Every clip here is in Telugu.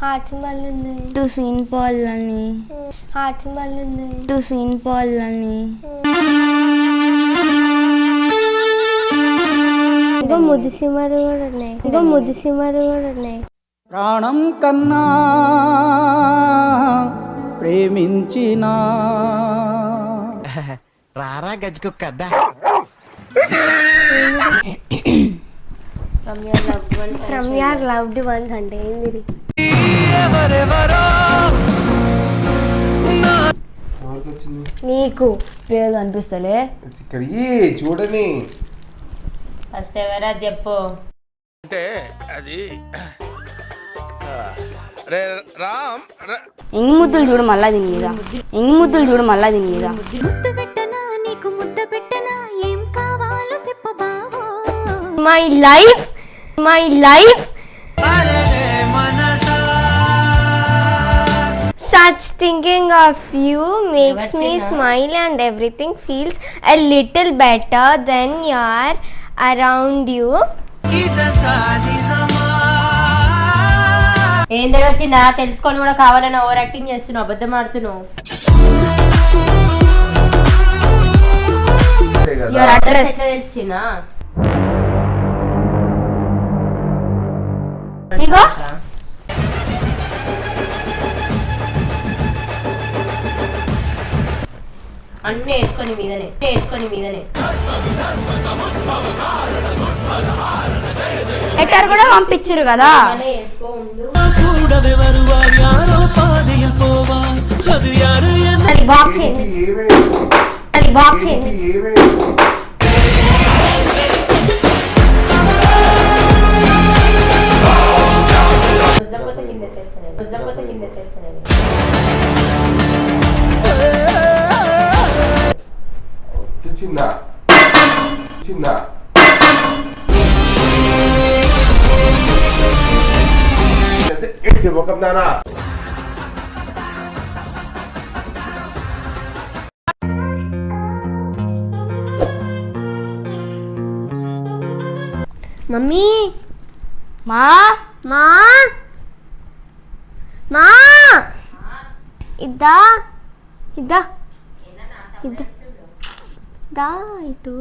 హార్ట్ సింబల్ ఉన్నాయి. టు సీన్ పాల్ అని హార్ట్ సింబల్ ఉన్నాయి. టు సీన్ పాల్ అని ఇంకా ముద్దు సిమరు కూడా ఉన్నాయి. ఇంకా ముద్దు సిమరు కూడా ఉన్నాయి. ప్రాణం కన్నా ప్రేమించిన రారా గజ్జుకుక్క ఫ్రమ్ యువర్ లవ్డ్ వన్స్ అంటే ఏంది? నీకు పేరు అనిపిస్తలే ఇక్కడ చూడని ఫస్ట్ ఎవరా చెప్పు. అంటే అది ఇంగ్ ముద్దులు చూడు మళ్ళా దీని మీద. ఇంగ్ ముద్దులు చూడు మళ్ళా దీని మీద. My life such thinking of you makes me smile and everything feels a little better when you're around you. ఏందో వచ్చిందా తెలుసుకొని కూడా కావాలని ఓవర్ యాక్టింగ్ చేస్తున్నావు, అబద్ధం ఆడుతున్నావు. అడ్రస్ తెలిసినా ఇగో అన్నీ వేసుకొని మీదనే లెటర్ కూడా పంపించారు కదా. వేసుకో ఉండు. అది బాక్స్ ఏంది? అది బాక్స్ ఏంది? రుద్దపోతే కింద తెస్తానే. చిన్న ముఖం దానా మమ్మీ మా మా మా ఇద్దా ఇద్దా ఇద్దా దా ఇటు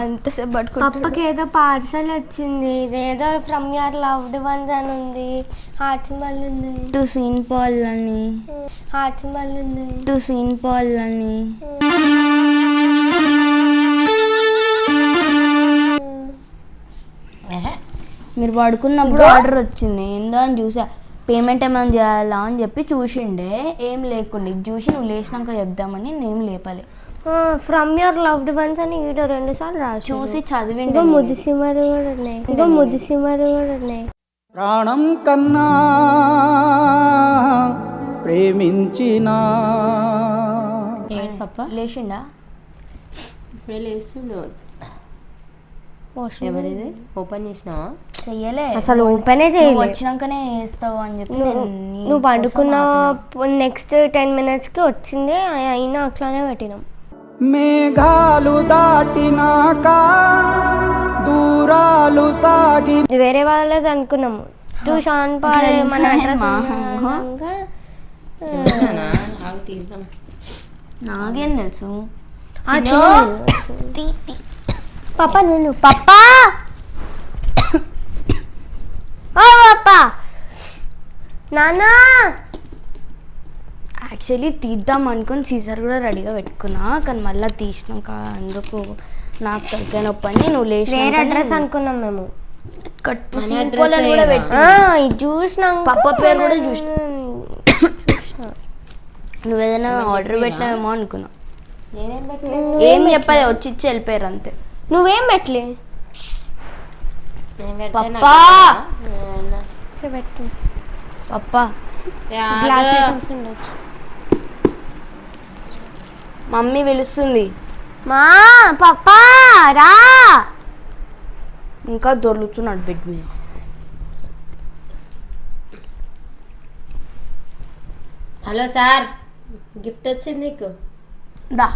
అంతసేపు పట్టుకో. పప్పకి ఏదో పార్సల్ వచ్చింది. ఇదేదో ఫ్రమ్ యువర్ లవ్డ్ వన్స్ అని ఉంది. హార్ట్ సింబల్ ఉన్నాయి. టు సీన్ పాల్ అని హార్ట్ సింబల్ ఉన్నాయి. టు సీన్ పాల్ అని మీరు పడుకున్నప్పుడు ఆర్డర్ వచ్చింది. ఏందో అని చూసా. పేమెంట్ ఏమైనా చేయాలా అని చెప్పి చూసిండే, ఏం లేకుండా ఇది చూసి నువ్వు లేచినాక చెప్దామని నేను లేపాలి. ఫ్రమ్ యువర్ లవ్డ్ వన్స్ అని ఈడో 2 సార్లు రాసి చూసి చదివిండు. ఇంకా ముద్దు సిమరు కూడా ఉన్నాయి. ఇంకా ముద్దు సిమరు కూడా ఉన్నాయి. ప్రాణం కన్నా ప్రేమించిన ఏంటి పప్ప లేచిండా? ఇప్పుడే లేస్తుండు. ఎవరిది ఓపెన్ చేసినావా? చెయ్యలే, అసలు ఓపెనే చేయలేదు. వచ్చినాకనే వేస్తావు అని చెప్పి నువ్వు పండుకున్న నెక్స్ట్ 10 minutesకి వచ్చింది. అయినా అట్లానే పెట్టినాం. మేఘాలు దాటినాక దూరాలు సాగి వేరే వాళ్ళది అనుకున్నాము. ట్యూషన్ పాడే మన తీద్దాం. నాకేం తెలుసు. పాప నేను పాపా పాపా నానా యాక్చువల్లీ తీద్దాం అనుకుని సీజర్ కూడా రెడీగా పెట్టుకున్నా, కానీ మళ్ళీ తీసినాక అందుకు నాకు తలకాయ నొప్పి అని నువ్వు లేచి వేరే అడ్రస్ అనుకున్నాం మేము. కట్టు సీపోలని కూడా పెట్టి ఇది చూసినాం. పప్ప పేరు కూడా చూసిన. నువ్వు ఏదైనా ఆర్డర్ పెట్టినావేమో అనుకున్నా. ఏం చెప్పాలి, వచ్చి ఇచ్చి వెళ్ళిపోయారు అంతే. నువ్వేం పెట్టలే. పప్పా పెట్టు పప్పా గ్లాస్ ఐటమ్స్ ఉండొచ్చు. మమ్మీ పిలుస్తుంది. మా పప్పా రా. ఇంకా దొర్లుతున్నాడు బెడ్ మీద. హలో సార్, గిఫ్ట్ వచ్చింది నీకు. దా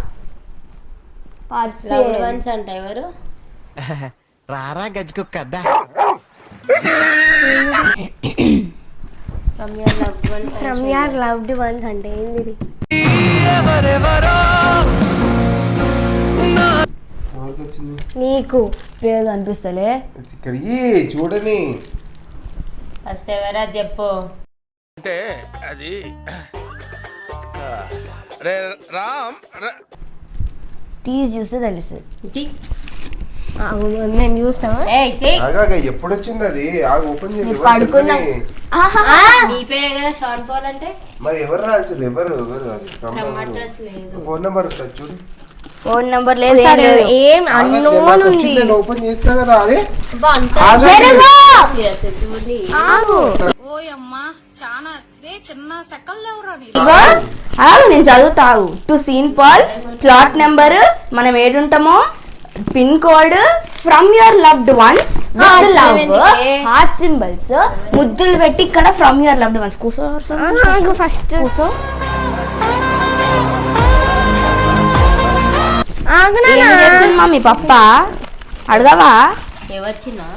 లవ్డ్ వన్స్ అంట. ఎవరు? రారా గజ్జుకుక్క From your loved ones. From your loved once అంటే ఏంది? ఎవరికి వచ్చింది నీకు పేరు కనిపిస్తలే. ఇక్కడ చూడని ఫస్ట్ ఎవరా చెప్పు. అంటే అది రే రామ్ తీసి చూస్తే తెలుస్తుంది. ఇది నేను చూస్తావా? ఏయ్ ఇది ఆగాగా ఎప్పుడు వచ్చింది అది ఆగ ఓపెన్ చేసి ఎవరు పడుకున్నా. తెలియని? నీ పేరే కదా షాన్ పాల్ అంటే. మరి ఎవరు రాల్సారు ఎవరు టమాటోస్ లేదు. ఫోన్ నెంబర్ ఉంటుంది చూడు ఫోన్ నంబర్ లేదు, ఏం సరే, లేదు. ఏం అన్నోన్ ఉంది. నేను ఓపెన్ చేస్తా కదా అరే అబ్బా, అంత ఆగండి. ఉంది అసలు చూడండి. ఆగు. ఇగో ఆగు, నేను చదువుతాగు. To Sean Paul, plot number, మనం ఏడుంటామో, pin code, from your loved ones, love, heart symbols, ముద్దులు పెట్టి ఇక్కడ ఫ్రమ్ యువర్ లవ్డ్ వన్స్. కూర్చో ఆగు ఫస్ట్. కూర్చో. ఆగు ఏం నాన్న. చేస్తున్నా మీ పప్ప? అడగవా? ఎవరిచ్చినా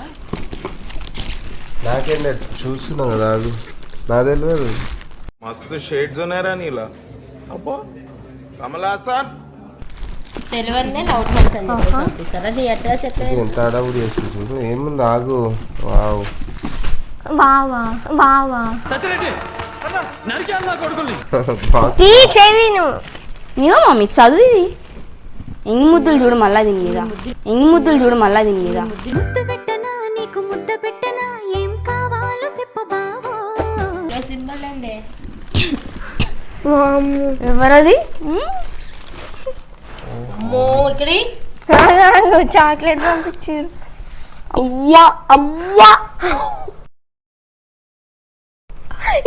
నాకేం తెలుసు చూస్తున్నా కదా అది నా తెలియదు మస్తు షేడ్స్ ఉన్నాయరా నీలా అబ్బో కమలాసన్ తెలివన్నే లవ్ మంత్స్ అని చెప్పి పంపిస్తారా? నీ అడ్రస్ ఎట్లా ఎంత అడవుడు చేస్తుంది చూడు ఏముంది ఆగు వావ్ బావా బావా బాగా తీసేది నువ్వు. ఇగో మమ్మీ చదువు ఇది. ఎంగి ముద్దులు చూడు మళ్ళా దీని మీద. ఎంగి ముద్దులు చూడు మళ్ళా దీని మీద. సింబల్ అండి. ఎవరది? అమ్మో ఇక్కడి చాక్లెట్ పంపించారు. అవ్వా అవ్వా.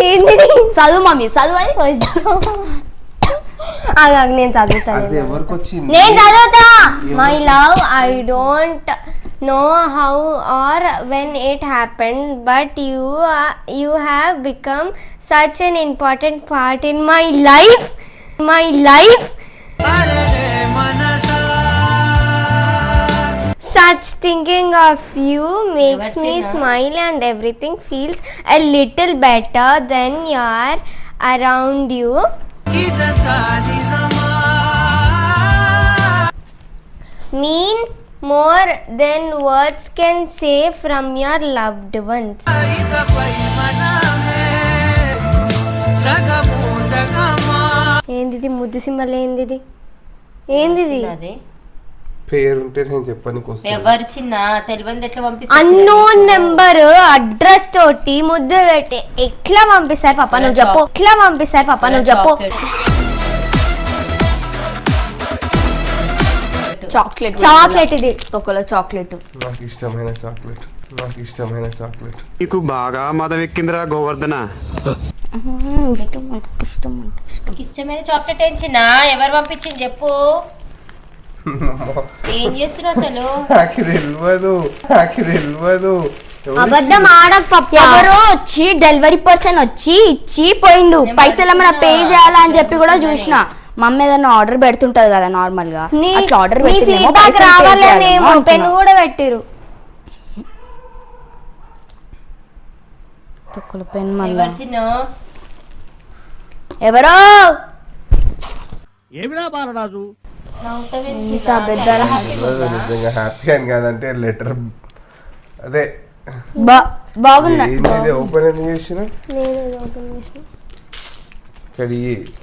ఏంది? చదువు మమ్మీ చదువు అది. ఆగు, నేను చదువుతాను. అది ఎవరికి వచ్చింది నేను చదువుతా. My love, I don't know how or when it happened but you have become such an important part in my life. Such thinking of you makes me smile and everything feels a little better when you're around you. Mean more than words can say from your loved ones. ఏంది ముద్దు సింబల్? ఏంది? అది పేరు ఉంటే నేను చెప్పడానికి వస్తాను ఎవరు చిన్న తెలివంది ఎట్లా పంపిస్తా? అన్నోన్ నెంబర్ అడ్రస్ తోటి ముద్దు పెట్టి ఎట్లా పంపిస్తారు పాప నువ్వు చెప్పు. చాక్లెట్ చాక్లెట్ ఇది. తొక్కలో చాక్లెట్. నాకు ఇష్టమైన చాక్లెట్ నీకు బాగా మదం ఎక్కిందిరా గోవర్ధన. నీకు ఇష్టమైన చాక్లెట్ ఏం చిన్న? ఎవరు పంపించింది చెప్పు. ఏం చేస్తున్నారు అసలు? నాకు తెలియదు అబద్ధం ఆడక పప్ప. ఎవరో వచ్చి డెలివరీ పర్సన్ వచ్చి ఇచ్చి పోయిండు. పైసలు ఏమైనా పే చేయాలా అని చెప్పి కూడా చూసిన. మమ్మీ ఏదైనా ఆర్డర్ పెడుతుంటది కదా నార్మల్ గా, అట్లా ఆర్డర్ రావాలనేమో పెన్ కూడా పెట్టిరు. పెన్ మళ్ళీ ఎవరు చిన్న? ఎవరో ఇంత పెద్ద నిజంగా హ్యాపీ అని కాదంటే లెటర్ అదే బాగుందా? ఓపెన్ ఎందుకు చేసిన ఇక్కడ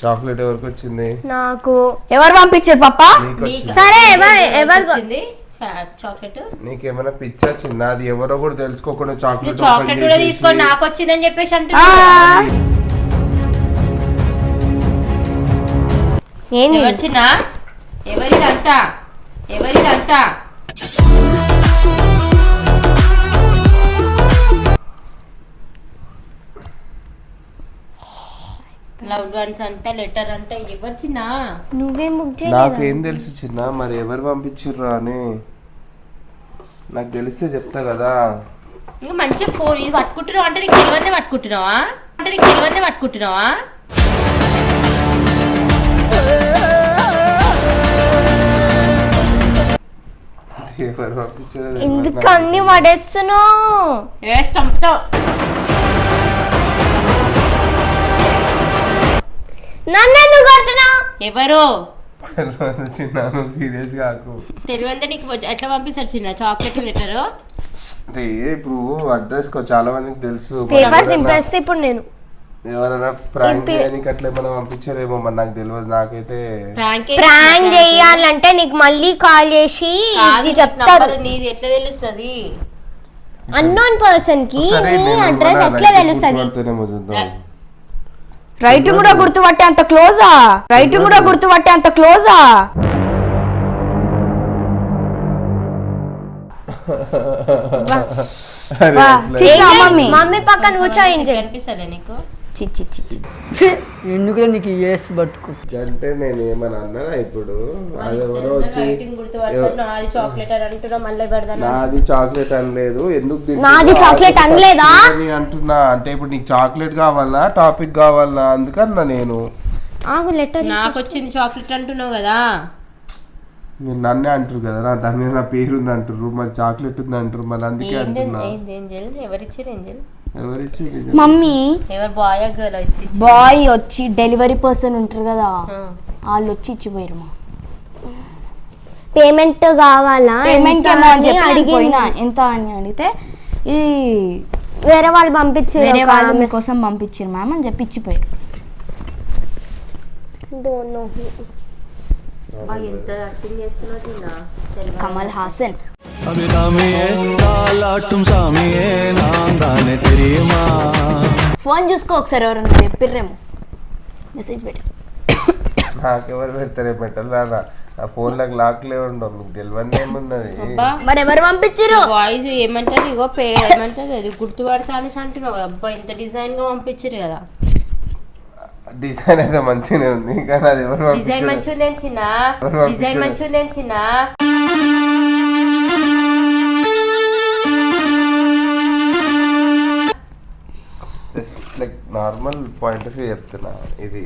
చాక్లెట్ ఎవరికి వచ్చింది? నాకు. ఎవరు పంపించారు పాప? నీకు వచ్చింది. సరే ఎవరు చాక్లెట్? నీకేమైనా పిచ్చా చిన్న? అది ఎవరో కూడా తెలుసుకోకుండా చాక్లెట్ చాక్లెట్ కూడా తీసుకొని నాకు వచ్చిందని చెప్పేసి అంటే ఏంది? ఎవరు చిన్న? ఎవరిదంతా లవ్డ్ వన్స్ అంటే లెటర్ అంటే ఎవరు చిన్న? నువ్వేం బుక్ చేయలేదా? నాకేం తెలుసు చిన్న మరి ఎవరు పంపించిర్రా అని నాకు తెలిస్తే చెప్తా కదా. ఇంకా మంచిగా ఫోన్ ఇది పట్టుకుంటున్నావు అంటే నీకు తెలివందే పట్టుకుంటున్నావా? ఎవరు పంపించారో ఎందుకు అన్ని పడేస్తున్నావు? వేస్తాం నన్ను ఎందుకు కొడుతున్నావు? ఎవరు చిన్న సీరియస్ కాకు. తెలివందే నీకు ఎట్లా పంపిస్తారు చిన్న చాక్లెట్ లెటర్? అంటే ఇప్పుడు అడ్రస్ చాలా మందికి తెలుసు. పేపర్స్ నింపేస్తే ఇప్పుడు నేను ఎవరైనా ప్రాంక్ చేయడానికి అట్లా ఏమైనా పంపించారేమో మరి నాకు తెలియదు. నాకైతే ప్రాంక్ చేయాలంటే నీకు మళ్ళీ కాల్ చేసి ఇది చెప్తారు. నీది ఎట్లా తెలుస్తుంది? అన్నోన్ పర్సన్ కి నీ అడ్రస్ ఎట్లా తెలుస్తుంది? రైట్ కూడా గుర్తుపట్టే అంత క్లోజా? రైట్ కూడా గుర్తుపట్టే అంత క్లోజా? మమ్మీ మమ్మీ పక్కన కూర్చోయింది కనిపిస్తలే నీకు? చిచ్చి చిచ్చి ఎందుకులే నీకు ఏసి బతుకు అంటే నేను ఏమన్నా అన్నానా ఇప్పుడు? అదెవరో వచ్చి నాది చాక్లెట్ అని అంటున్నా, మళ్ళీ పెడదాను. నాది చాక్లెట్ అనలేదు. ఎందుకు నాది చాక్లెట్ అనలేదా అంటున్నా? అంటే ఇప్పుడు నీకు చాక్లెట్ కావాలా టాపిక్ కావాలా అందుకన్నా నేను. ఆగు లెటర్ నాకు వచ్చింది చాక్లెట్ అంటున్నావు కదా. మీరు నన్నే అంటారు కదా, దాని మీద నా పేరు ఉంది అంటారు, మరి చాక్లెట్ ఉంది అంటారు, మరి అందుకే అంటున్నా. ఎవరిచ్చారు ఏంజల్? ఎవరిచ్చి? మమ్మీ ఎవరు బాయ్ గర్ల్ వచ్చి? బాయ్ వచ్చి డెలివరీ పర్సన్ ఉంటారు కదా, వాళ్ళు వచ్చి ఇచ్చిపోయారు. మా పేమెంట్ కావాలా? పేమెంట్ ఏమో అని చెప్పి అడిగిపోయినా ఎంత అని అడిగితే ఇది వేరే వాళ్ళు పంపించారు, వేరే వాళ్ళు మీకోసం పంపించారు మ్యామ్ అని చెప్పి ఇచ్చిపోయారు. ఎంత యాక్టింగ్ చేస్తున్నావు? కమల్ హాసన్. ఫోన్ చూసుకో ఒకసారి, ఎవరన్నా చెప్పిర్రేమో. మెసేజ్ పెట్టి నాకెవరు పెడతారే పెట్టాలా? ఆ ఫోన్లకు లాక్లే ఉండవు, మీకు తెలియదు ఏమున్నది. మరి ఎవరు పంపించారు? వాయిస్ ఏమంటారు? ఇగో ఏమంటారు అది గుర్తుపడతా అనేసి అంటున్నావు. అబ్బా ఇంత డిజైన్ గా పంపించారు కదా. డిజైన్ అయితే మంచిగానే ఉంది కానీ అది ఎవరు డిజైన్ మంచిగా చిన్న, డిజైన్ మంచిగా చిన్న. Just like normal point of view చెప్తున్నా. ఇది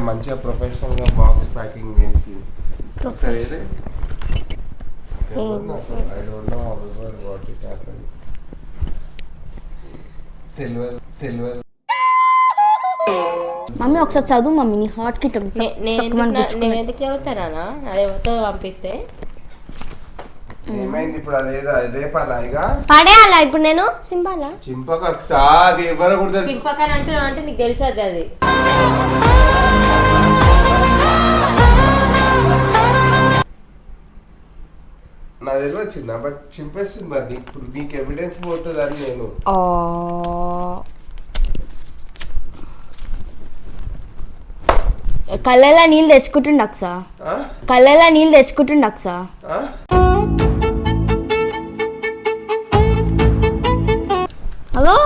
మంచిగా ప్రొఫెషనల్ గా బాక్స్ ప్యాకింగ్ చేసి ఒకసారి తెలియదు. మమ్మీ ఒకసారి చదువు మమ్మీ, నీ హార్ట్ కి నేను ఎందుకు చదువుతానా? అదే ఎవరితో పంపిస్తే ఏమైంది ఇప్పుడు? అదే పని పడేయాలా ఇప్పుడు నేను? సింబాలా చింపక ఒకసారి ఎవరు కూడా చింపకని అంటున్నావు అంటే నీకు తెలుసు అది. నా దగ్గర వచ్చిందా? బట్ చింపేస్తుంది మరి. ఇప్పుడు నీకు ఎవిడెన్స్ పోతుంది అని నేను. కళ్ళలా నీళ్ళు తెచ్చుకుంటుండ అక్సా, కళ్ళలా నీళ్ళు తెచ్చుకుంటుండ అక్సా. అగో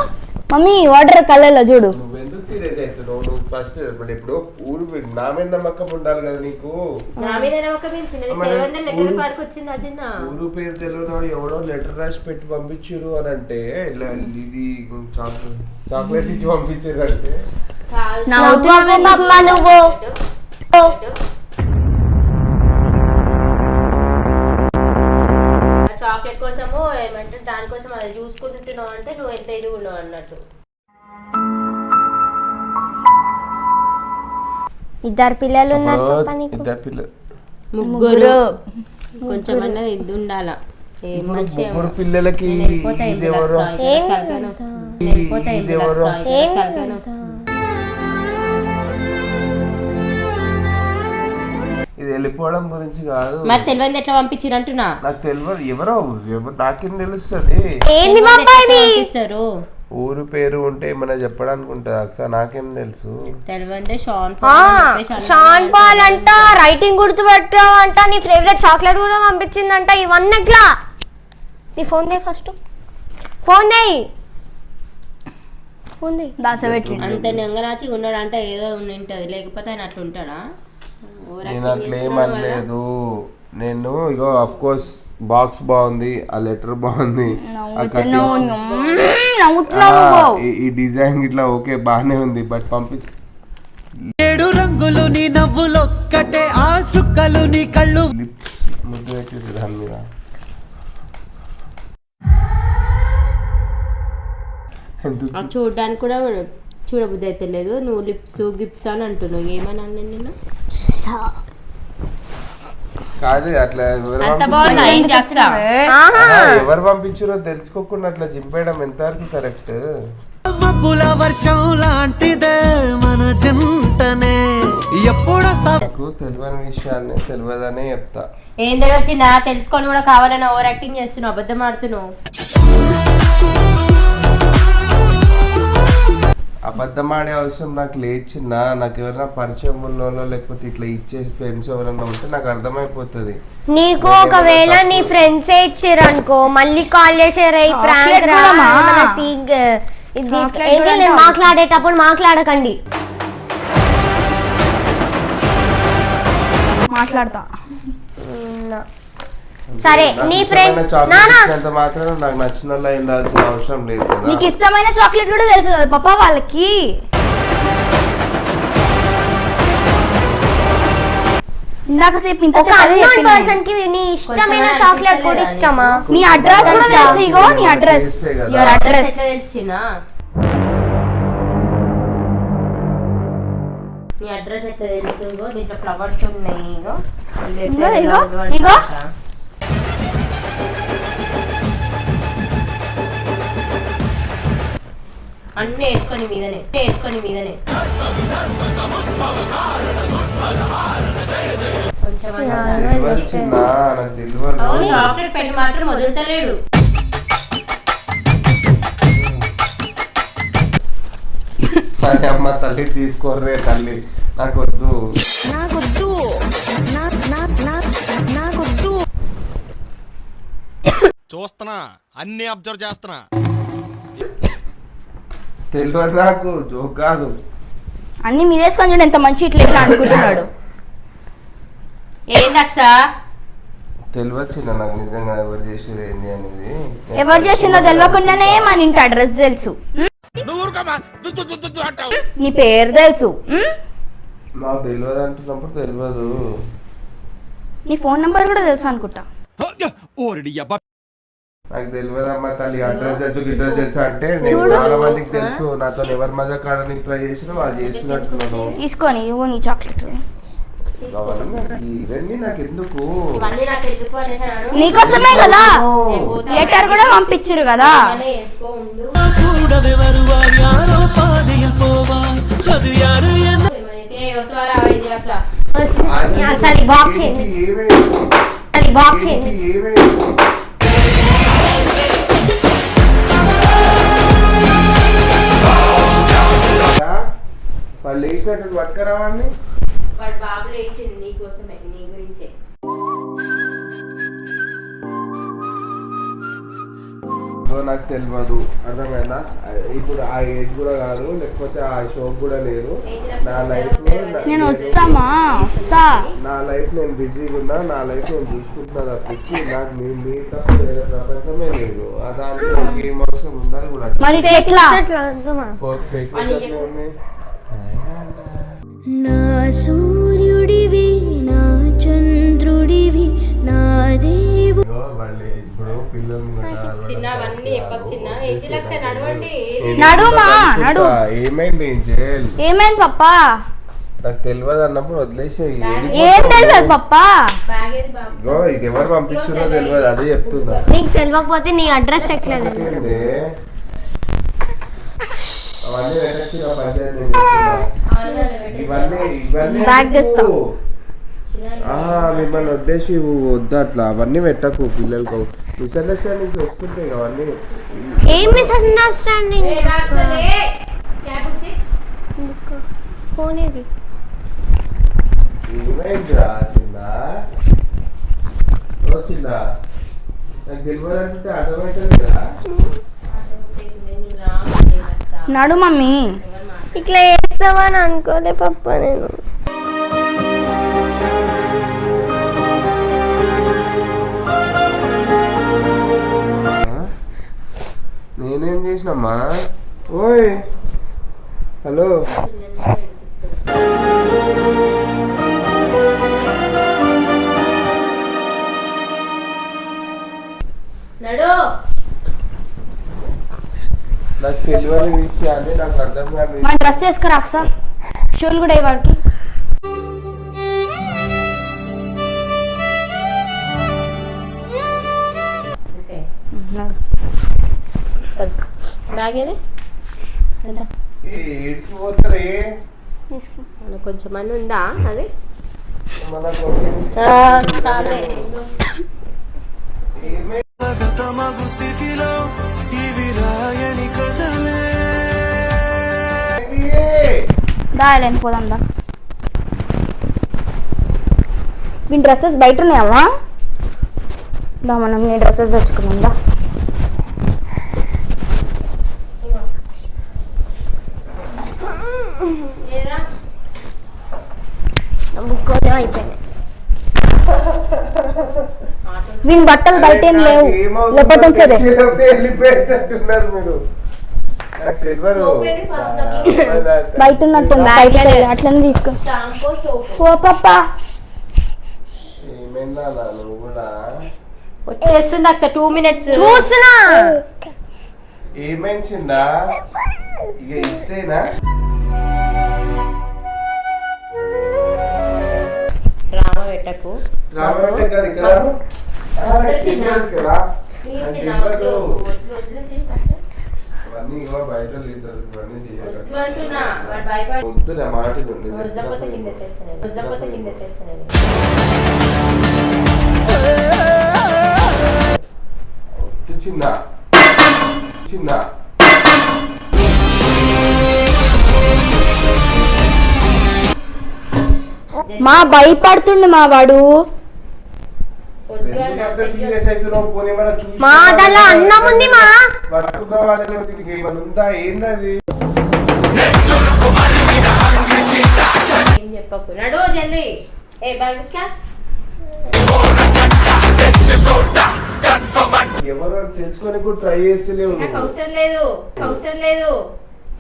మమ్మీ వాటర్ కళ్ళలో చూడు. నువ్వెందుకు సీరియస్ అవుతున్నావు? నువ్వు ఫస్ట్ ఇప్పుడు ఊరు నా మీద నమ్మకం ఉండాలి కదా నీకు. ఊరు పేరు తెలియని ఎవడో లెటర్ రాసి పెట్టి పంపించారు అని అంటే, ఇది చాక్లెట్ ఇచ్చి పంపించారు అంటే నువ్వు చాక్లెట్ కోసము ఏమంటే దానికోసం అది చూసుకుంటున్నావు అంటే నువ్వు ఎంత ఇది ఉన్నావు అన్నట్టు. ఇద్దరు పిల్లలు ఉన్నారు. ఇద్దరు పిల్లలు, ముగ్గురు. కొంచెం అన్నది ఇది ఉండాలా. ముగ్గురు పిల్లలకి ఇది ఎవరో ఇది వెళ్ళిపోవడం గురించి కాదు. మరి తెలియదు ఎట్లా పంపించారు అంటున్నా. నాకు తెలియదు ఎవరో, నాకేం తెలుస్తుంది? పంపిస్తారు ఊరు పేరు ఉంటే ఏమైనా చెప్పడానికి ఉంటుంది అక్సా, నాకేం తెలుసు. షాన్ పాల్ అంట, రైటింగ్ గుర్తుపెట్టావంట, నీ ఫేవరెట్ చాక్లెట్ కూడా పంపించిందంట. ఇవన్నీ ఎట్లా? నీ ఫోన్ దే ఫస్ట్, ఫోన్ దే, ఫోన్ దే దాసబెట్టి అంత నెంగనాచి ఉన్నాడు అంటే ఏదో ఉంటది, లేకపోతే ఆయన అట్లా ఉంటాడా? నేను అట్లా ఏమనలేదు. నేను ఇగో ఆఫ్ కోర్స్ బాక్స్ బాగుంది, ఆ లెటర్ బాగుంది, ఈ డిజైన్ ఇట్లా ఓకే బాగానే ఉంది, బట్ పంపించి 7 రంగులు నీ నవ్వులొక్కటే, ఆ సుక్కలు నీ కళ్ళు ముద్దు పెట్టింది దాని మీద. ఎందుకు? అది చూడడానికి కూడా చూడబుద్ధి అయితే లేదు. నువ్వు లిప్స్ గిప్స్ అని అంటున్నావు. ఏమన్నా నిన్ను కాదు అట్లా ఎవరు అంత పంపించారో- బాగుందా ఏంటి అక్ష? ఆహా ఎవరు పంపించారో తెలుసుకోకుండా అట్లా చింపేయడం ఎంతవరకు కరెక్ట్? మబ్బుల వర్షం లాంటిదే మన జంటనే ఎప్పుడొస్తా నాకు తెలియని విషయాన్ని తెలియదనే చెప్తా. ఏం తెలియచ్చిందా? తెలుసుకొని కూడా కావాలని ఓవర్ యాక్టింగ్ చేస్తున్నావు, అబద్ధం ఆడుతున్నావు. అబద్ధం ఆడే అవసరం నాకు లేచిన్నా. నాకు ఎవరైనా పరిచయం ఉన్నోళ్ళో లేకపోతే ఇట్లా ఇచ్చే ఫ్రెండ్స్ ఎవరైనా ఉంటే నాకు అర్థమైపోతుంది. నీకు ఒకవేళ నీ ఫ్రెండ్సే ఇచ్చారు అనుకో, మళ్ళీ కాల్ చేసారు ఈ ప్రాంక్ రా కూడా మా. మన సీగ్ ఇది Chocolate ఏది కూడా నేను అంటే మాట్లాడేటప్పుడు మాట్లాడకండి. మాట్లాడతా. సరే నీ ఫ్రెండ్ నానా అంత మాత్రం నాకు నచ్చిన వాళ్ళు అయి ఉండాల్సిన అవసరం లేదు కదా. నీకు ఇష్టమైన చాక్లెట్ కూడా తెలుసు కదా పాపా వాళ్ళకి. ఇందాక సేపు ఇంత ఒక అన్నోన్ పర్సన్ కి నీ ఇష్టమైన కొంచెం చాక్లెట్ కూడా అనిపిస్తలేదా ఇష్టమా? నీ అడ్రస్ కూడా తెలుసు. ఇగో నీ అడ్రస్, చేస్తే కదా. Your address. ఎట్లా తెలిసినా? నీ అడ్రస్ ఎట్లా తెలుసు? ఇగో దీంట్లో ఫ్లవర్స్ ఉన్నాయి. ఇగో ఇగో, ఇగో, ఇగో. అన్నీ వేసుకొని మీదనే కొంచెం తెలియదు చిన్న, నాకు తెలియదు. చాక్లెట్ పెళ్లి మాత్రం వదులుతలేడు. సరే అమ్మ తల్లి తీసుకోర్రే తల్లి, నాకు వద్దు. చూస్తున్నా, అన్ని అబ్జర్వ్ చేస్తున్నా. తెలియదు నాకు, జోక్ కాదు. అన్ని మీదేసుకొని చూడు ఎంత మంచి ఇట్లా ఇట్లా అనుకుంటున్నాడు. ఏంది అక్ష? తెలియదు చిన్న, నాకు నిజంగా ఎవరు చేసేది ఏంది అనేది. ఎవరు చేసిందో తెలియకుండానే మన ఇంటి అడ్రస్ తెలుసు. నీ పేరు తెలుసు. నాకు తెలియదు అంటున్నప్పుడు తెలియదు. నీ ఫోన్ నంబర్ కూడా తెలుసు అనుకుంటా. నాకు తెలియదు అమ్మ తల్లి. అడ్రస్ తెలుసు గిడ్రస్ తెలుసు అంటే నేను చాలా మందికి తెలుసు. నాతో ఎవరు మజా కాడడానికి ట్రై చేసినా వాళ్ళు చేస్తున్నట్టున్నాను. తీసుకొని ఇవ్వు నీ చాక్లెట్. ఇవన్నీ నాకు ఎందుకు? ఇవన్నీ నాకు ఎందుకు అనేసి అన్నాడు. నీకోసమే కదా లెటర్ కూడా పంపించారు కదా. ఇవన్నీ వేసుకో ఉండు. ఏమనేసి, ఏ వస్తావా? 5 లక్షల అసలు బాక్స్ ఏంది? అది బాక్స్ ఏంది? వాళ్ళు వేసినట్టు పట్టుకురావండి. వాడు బాబులు వేసింది నీకోసమే, నీ గురించే. నాకు తెలియదు, అర్థమైందా? ఇప్పుడు ఆ ఏజ్ కూడా కాదు, లేకపోతే ఆ షోక్ కూడా లేదు. నా లైఫ్ నేను వస్తామా వస్తా. నా లైఫ్ నేను బిజీగా ఉన్నా, నా లైఫ్ నేను చూసుకుంటున్నా తప్పించి నాకు మీ తప్ప వేరే ప్రపంచమే లేదు. దాంట్లో ఏం అవసరం ఉందని కూడా మరి ఎట్లా? ఫేక్ ఉన్నాయి. నా సూర్యుడివి నా చంద్రుడివి నా దేవు. ఇగో వాళ్ళు ఇప్పుడు పిల్లలు చిన్న అవన్నీ చెప్పకు చిన్న. 8 లక్షలు నడవండి. నడుమా నడు. ఏమైంది జైల్? ఏమైంది పప్పా? నాకు తెలియదు అన్నప్పుడు వదిలేసేయి. ఏం తెలియదు పప్పా. బ్యాగ్ ఏది బాబు? ఇగో ఇది ఎవరు పంపించారో తెలియదు, అదే చెప్తున్నా. నీకు తెలియకపోతే నీ అడ్రస్ ఎట్లా తెలుసు? ఏంది? అవన్నీ వెనక్కి నా పంచాయతీ నేను చెప్తున్నా. ఇవన్నీ బ్యాగ్ తెస్తా. మిమ్మల్ని వద్దేసి వద్దు అట్లా అవన్నీ పెట్టకు. పిల్లలకు మిస్అండర్స్టాండింగ్స్ వస్తుంటాయి అవన్నీ. ఏం మిస్అండర్స్టాండింగ్? ఏ రాక్షసే, క్యాబ్ ఇచ్చి. ఫోన్ ఏది? ఏమైందిరా చిన్న? ఓ చిన్న, నాకు తెలియదు అంటే అర్థమవుతుంది కదా. నడు మమ్మీ. ఇట్లా చేస్తావా అని అనుకోలే పప్ప నేను. నేనేం చేసినమ్మా? ఓయ్ హలో, నడు. నాకు తెలియని విషయాన్ని నాకు అర్థం కాదు. మా డ్రెస్ వేసుకురా సార్, షూలు కూడా ఇవ్వడానికి. బ్యాగ్ ఏది ఏడికి పోతారే కొంచెం మంది ఉందా అది మనకు చాలే. స్థితిలో ఇవి రాయని కథలే. దాయలేని పోదాం దా. మీ డ్రెస్సెస్ బయట ఉన్నాయమ్మా, దా మనం నీ డ్రెస్సెస్ తెచ్చుకున్నాం దా. బుక్కోలో అయిపోయినాయి. వీని బట్టలు బయట ఏం లేవు, లేకపోతే ఉంచేదే. వెళ్ళిపోయేటట్టున్నారు మీరు. నాకు తెలియదు. బయట ఉన్నట్టుంది, బయట అట్లనే తీసుకో. ఓ పప్పా ఏమైందా నువ్వు కూడా వచ్చేస్తుంది ఒకసారి 2 minutes చూస్తున్నా. ఏమైందా ఇక ఇంతేనా? రామ పెట్టకు రామంటే కదా ఇక్కడ ఇవన్నీ ఇవ్వ బయట లీటర్ ఇవన్నీ చేయాలి. వద్దు నా మాట వద్దు చిన్న చిన్న మా భయపడుతుండు మా వాడు. సీరియస్ అవుతున్నావు. పోనీ ఏమైనా చూసి మా దాంట్లో అన్నం ఉంది మా. పట్టుకున్న వాళ్ళకి ఏమైనా ఉందా? ఏందది? ఏం చెప్పకు నడు జల్దీ. ఏ బ్యాగ్ తీసుకా. ఎవరు అని తెలుసుకొని కూడా ట్రై చేస్తలేవు. నాకు అవసరం లేదు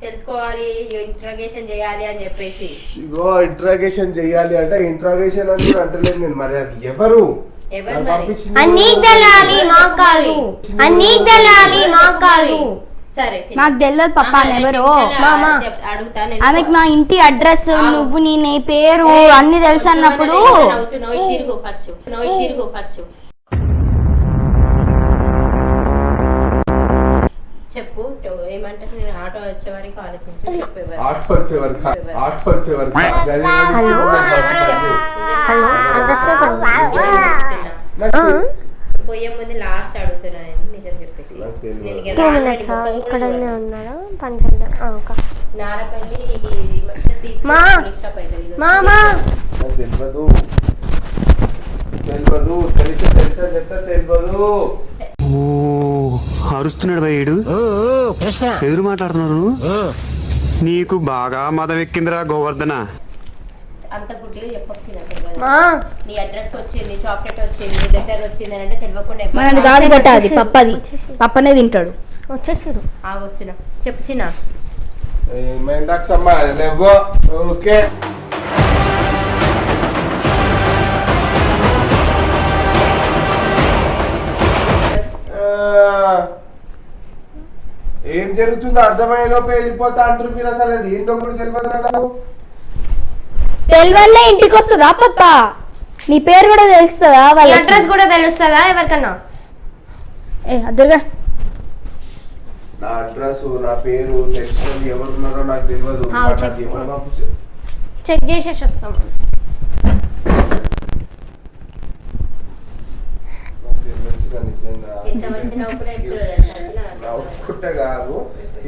తెలుసుకోవాలి, ఇంట్రాగేషన్ చేయాలి అని చెప్పేసి. ఇగో ఇంట్రాగేషన్ చెయ్యాలి అంటే ఇంట్రాగేషన్ అని కూడా అంటలేదు నేను. మరి అది ఎవరు నీకు తెలాలి మాకు కాదు, నీకు తెలాలి మాకు కాదు. సరే నాకు తెలియదు పప్ప ఎవరు. అడుగుతా. ఆమెకి మా ఇంటి అడ్రస్, నువ్వు నీ పేరు అన్ని తెలుసు అన్నప్పుడు తిరుగు ఫస్ట్ చెప్పు ఏమంటారు. నేను ఆటో వచ్చే వరకు ఆలోచించి చెప్పేవారు. ఆటో వచ్చే వరకు పోయే ముందు లాస్ట్ అడుగుతున్నా నేను నిజం చెప్పేసి. ఇక్కడనే ఉన్నారా పంచండి. నారపల్లి తెలియదు తెలుసా చెప్తా తెలియదు. అరుస్తున్నాడు భయ్యుడు, ఎదురు మాట్లాడుతున్నారు. నీకు బాగా మదం ఎక్కిందిరా గోవర్ధన. అంత గుడ్డిగా చెప్పొచ్చింది. నీ అడ్రస్ వచ్చింది, చాక్లెట్ వచ్చింది, లెటర్ వచ్చింది అని అంటే తెలియకుండా మనది కాదు బట్ట, అది పప్పది. పప్పనే తింటాడు. వచ్చేసారు. ఆగొస్తున్నా చెప్పు చిన్న. ఏమైందమ్మా లేవు. ఓకే ఏం జరుగుతుందో అర్థమయ్యేలోపు వెళ్ళిపోతా అంటారు మీరు. అసలు అది ఏంటో కూడా తెలియదు కదా. తెలివల్లే ఇంటికి వస్తుందా పప్ప? నీ పేరు కూడా తెలుస్తుందా? వాళ్ళ అడ్రస్ కూడా తెలుస్తుందా ఎవరికన్నా? అద్దరుగా నా అడ్రస్ నా పేరు తెలుసుకొని ఎవరున్నారో నాకు తెలియదు. చెక్ చేసేసి వస్తాం. నవ్వుకుంటే కాదు,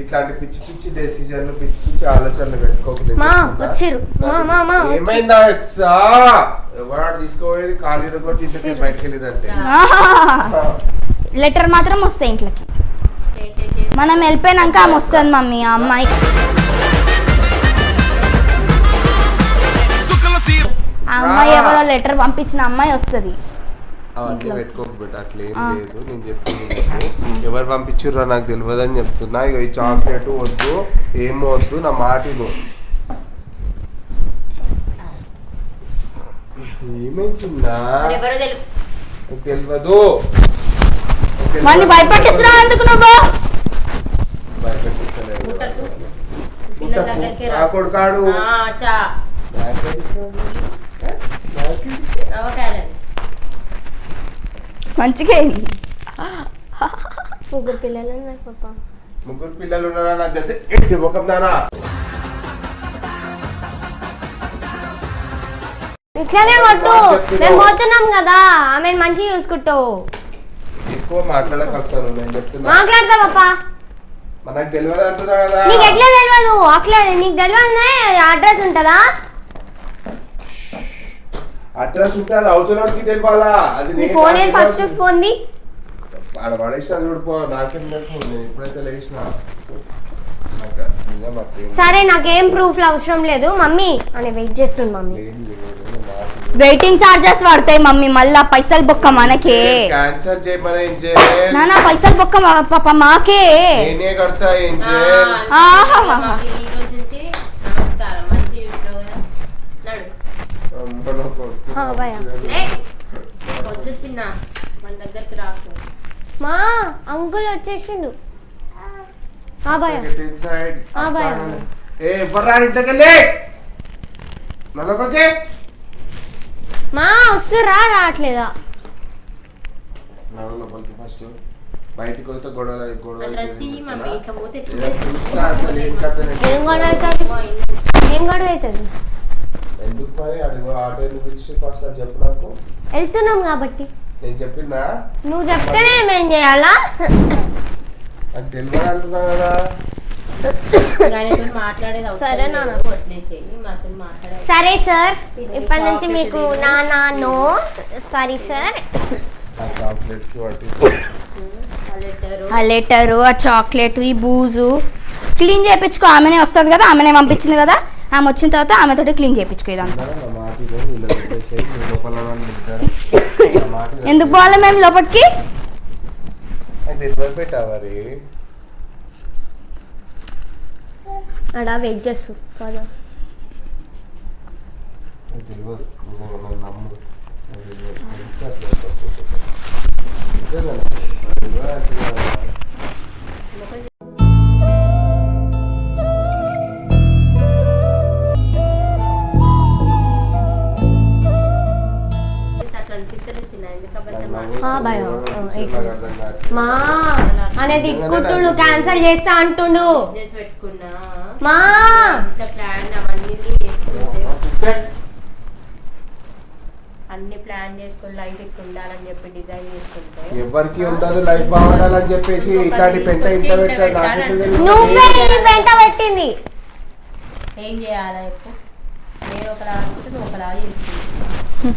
ఇట్లాంటి పిచ్చి పిచ్చి డెసిజన్లు పిచ్చి పిచ్చి ఆలోచనలు పెట్టుకోకలేదు. ఏమైందా ఎవరాడు తీసుకోపోయేది ఖాళీ కూడా తీసుకెళ్ళి బయటకు వెళ్ళిదంటే. లెటర్ మాత్రం వస్తాయి ఇంట్లోకి. మనం వెళ్ళిపోయినాక ఆమె వస్తుంది మమ్మీ. ఆ అమ్మాయి ఎవరో లెటర్ పంపించిన అమ్మాయి వస్తుంది. అవన్నీ పెట్టుకోకపోతే అట్లా ఏం లేదు. నేను చెప్పింది ఎవరు పంపించారో నాకు తెలియదు అని చెప్తున్నా. ఇక ఈ చాక్లెట్ వద్దు, ఏమో వద్దు, నా మాటలు. ఏమైందా తెలియదు. భయపెట్టిస్తున్నావు ఎందుకు నువ్వు? భయపెట్టి కొడుకాడు చా అవకాశం మంచిగా అయింది. ముగ్గురు పిల్లలు ఉన్నారు పాప. ముగ్గురు పిల్లలు ఉన్నారా నాకు తెలిసి ఇంటి ముఖం దానా ఇట్లానే కొట్టు, మేము పోతున్నాం కదా, ఆమె మంచిగా చూసుకుంటావు. ఎక్కువ మాట్లాడకలుసాను నేను చెప్తున్నా. మాట్లాడతా పాపా. మనకు తెలియదు అంటున్నా కదా. నీకు ఎట్లా తెలియదు? అట్లా నీకు తెలియదు అడ్రస్ ఉంటుందా? అడ్రస్ ఉంటే అది అవుతున్నకి తెలియాలా? అది ఫోన్ ఫస్ట్ ఫోన్ ది ఆడ పడేసిన చూడిపో, నాకేం తెలుసు. నేను ఇప్పుడైతే లేచిన. సరే నాకేం ప్రూఫ్లు అవసరం లేదు మమ్మీ అని వెయిట్ చేస్తుంది మమ్మీ. వెయిటింగ్ చార్జెస్ పడతాయి మమ్మీ, మళ్ళా పైసలు బొక్క మనకే. క్యాన్సర్ చేయమని ఏం నానా పైసలు బొక్క పాప మాకే. నేనే కడతా ఏం ఈ రోజు నుంచి నమస్కారం మంచి వద్దు చిన్న మన దగ్గరికి రాకు. మా అంకుల్ వచ్చేసిండు. మా వస్తురా రావట్లేదా? ఫస్ట్ బయటకు పోతే గొడవ ఏం గొడవ అవుతుంది? ఏం గొడవ అవుతుంది? ఎందుకు మరి అది ఆటో ఎందుకు ఇచ్చి ఫస్ట్ అది చెప్పు నాకు. వెళ్తున్నాం కాబట్టి. నేను చెప్పినా నువ్వు చెప్తేనే ఏం చేయాలా? నాకు తెలియదు అంటున్నా కదా. సరే సార్, ఇప్పటి నుంచి మీకు నో సారీ సార్. ఆ లెటరు, ఆ చాక్లెట్, ఈ బూజు క్లీన్ చేయించుకో. ఆమెనే వస్తుంది కదా, ఆమెనే పంపించింది కదా, ఆమె వచ్చిన తర్వాత ఆమెతోటి క్లీన్ చేయించుకో. ఇదంతా ఎందుకు పోవాలి మేము లోపలికి? అడా వెయిట్ చేస్తూ కదా. మా అనేది తిట్టుకుంటుండు, క్యాన్సల్ చేస్తా అంటుండు. పెట్టుకున్నా మా ప్లాన్ అవన్నీ చేసుకుంటే అన్ని ప్లాన్ చేసుకుని లైఫ్ ఇట్లా ఉండాలని చెప్పి డిజైన్ చేసుకుంటే ఎవరికి ఉండదు లైఫ్ బాగుండాలని చెప్పేసి ఇట్లాంటి పెంట ఇంట్లో పెట్టాడు. నువ్వే పెంట పెట్టింది. ఏం చేయాలా చెప్పు? నేను ఒకలా అనుకుంటే నువ్వు ఒకలా చేస్తుంది.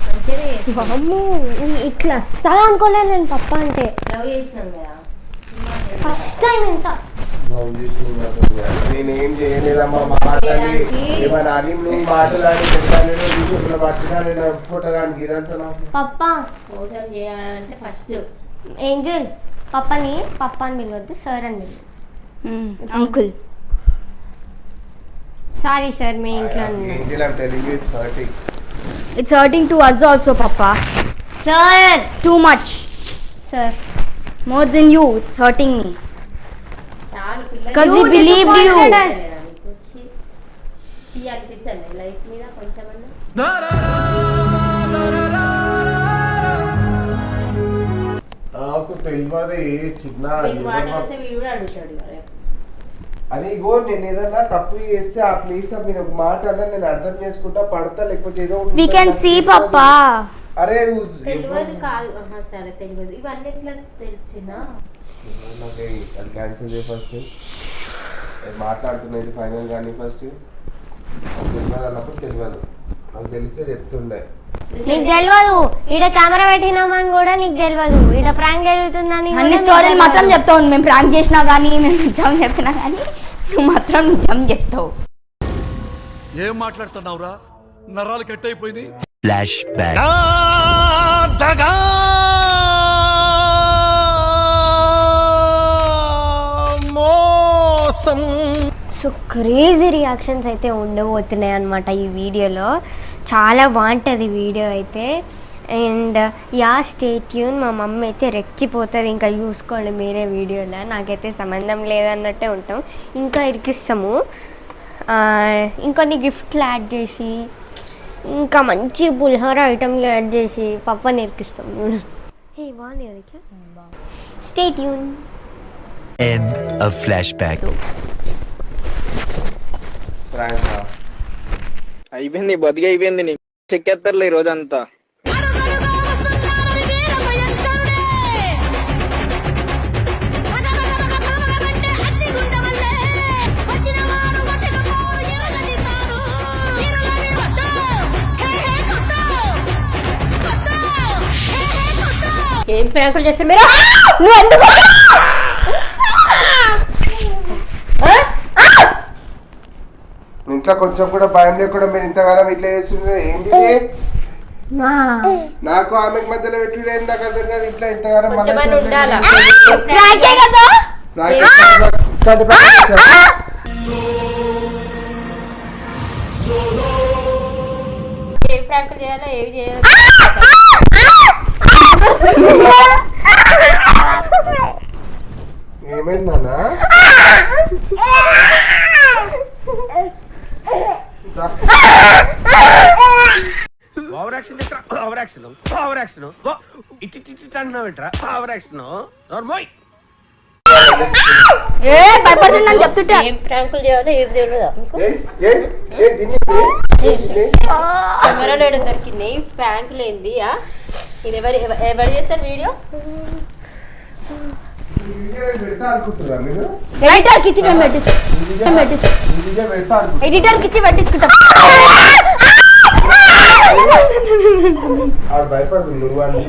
మంచిగానే ఇట్లా అస్సలు అనుకోలేదు నేను పప్ప అంటే. లవ్ చేసినాం కదా ఫస్ట్ టైం ఎంత నేనేం చేయలేదమ్మా. మాట్లాడి ఏమైనా అని నువ్వు మాట్లాడి ఫోటో కానీ ఇదంతా పప్ప మోసం చేయాలంటే ఫస్ట్ ఏంజల్ పప్పని పిలవద్దు సార్ అని పిలవద్దు. అంకుల్ సారీ సార్ మీ ఇంట్లో. It's hurting to us also papa. Sir, too much. Sir, more than you, it's hurting me. చాలు పిల్లలు Because we believed you. చీ అనిపిస్తుంది లైఫ్ మీద కొంచెమన్నా. నాకు తెలియదు చిన్న వాటి కోసం వీడు కూడా అడుగుతాడు. అని ఇగో నేను ఏదన్నా తప్పు చేస్తే ఆ ప్లీజ్ మీరు ఒక మాట అంటే నేను అర్థం చేసుకుంటా పడతా, లేకపోతే ఏదో We can see papa. అరే తెలియదు కాదు. సరే తెలియదు. ఇవన్నీ ఎట్లా తెలిసినా అది క్యాన్సిల్ చేయ ఫస్ట్. మాట్లాడుతున్నది ఫైనల్ కానీ ఫస్ట్ తెలియదు అన్నప్పుడు తెలియదు. నాకు తెలిస్తే చెప్తుండే. నీకు తెలియదు ఈడ కెమెరా పెట్టినామని కూడా నీకు తెలియదు. ఈడ ప్రాంక్ జరుగుతుందని అన్ని స్టోరీలు మాత్రం చెప్తావు. మేము ప్రాంక్ చేసినా కానీ మేము నిజం చెప్పినా కానీ నువ్వు మాత్రం నిజం చెప్తావు. ఏం మాట్లాడుతున్నావురా? నరాలు కట్ అయిపోయింది. Flash back. మోసం. సో క్రేజీ రియాక్షన్స్ అయితే ఉండబోతున్నాయి అన్నమాట ఈ వీడియోలో. చాలా బాగుంటుంది వీడియో అయితే. And yeah stay tune. మా మమ్మీ అయితే రెచ్చిపోతుంది, ఇంకా చూసుకోండి మీరే వీడియోలో. నాకైతే సంబంధం లేదన్నట్టే ఉంటాం, ఇంకా ఇరికిస్తాము. ఇంకొన్ని గిఫ్ట్లు యాడ్ చేసి ఇంకా మంచి పులిహోర ఐటెంలు యాడ్ చేసి పప్ప నేర్పిస్తాం. హే బాగుంది కదా. Stay tune. End of flashback. అయిపోయింది బతికి అయిపోయింది నీ చెక్కేస్తారులే ఈ రోజంతా. ఏం ప్రాంకులు చేస్తారు మీరు? నువ్వు ఎందుకు ఇంట్లో కొంచెం కూడా భయం లేకుండా మీరు ఇంతకాలం ఇట్లా చేస్తున్నారు ఏంటి? నాకు ఆమెకి మధ్యలో పెట్టుడు ఏంది నాకు అర్థం కాదు. ఇట్లా ఇంతకాలం కొంచెమన్నా ఉండాలా? ప్రాంకే కదా. ఏం ప్రాంకులు చేయాలో ఏవి చేయాలో ఏమైందన్నా? భయపడుతున్నాను చెప్తుంటే. ఏం ప్రాంకులు చేయాలో ఏవి తెలియదా మీకు? కెమెరా లేడు దొరికింది. ప్రాంకులు ఏంది? ఇది ఎవరు చేస్తారు వీడియో? ఎడిటర్ కిచ్చి మేము పెట్టించు ఎడిటర్ కిచ్చి పెట్టించుకుంటాం. భయపడు నువ్వు అని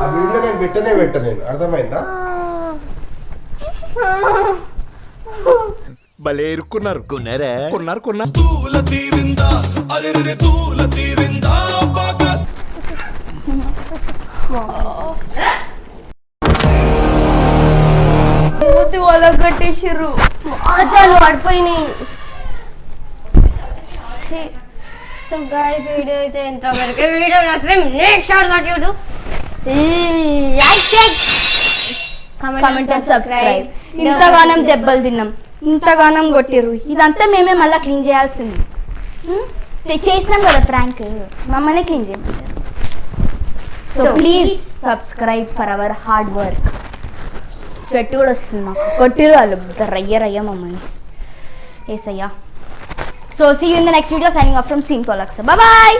ఆ వీడియో నేను పెట్టను. అర్థమైందా? భలే ఇరుక్కున్నారు. కొన్నారు మూతి వలగట్టేసారు. అతను పడిపోయినాయి. సో గైస్ వీడియో అయితే ఎంతవరకు. వీడియో నచ్చితే next short that you do comment and subscribe. ఇంతగానం దెబ్బలు తిన్నాం, ఇంతగానం కొట్టిర్రు. ఇదంతా మేమే మళ్ళీ క్లీన్ చేయాల్సింది. చేసినాం కదా ప్రాంక్, మమ్మల్ని క్లీన్ చేయమంటారు. So please subscribe for our hard work. Sweat కూడా వస్తుంది నాకు. కొట్టిరు వాళ్ళు రయ్య మమ్మల్ని ఏసయ్యా. So see you in the next video. Signing off from Sean Pollocks. Bye.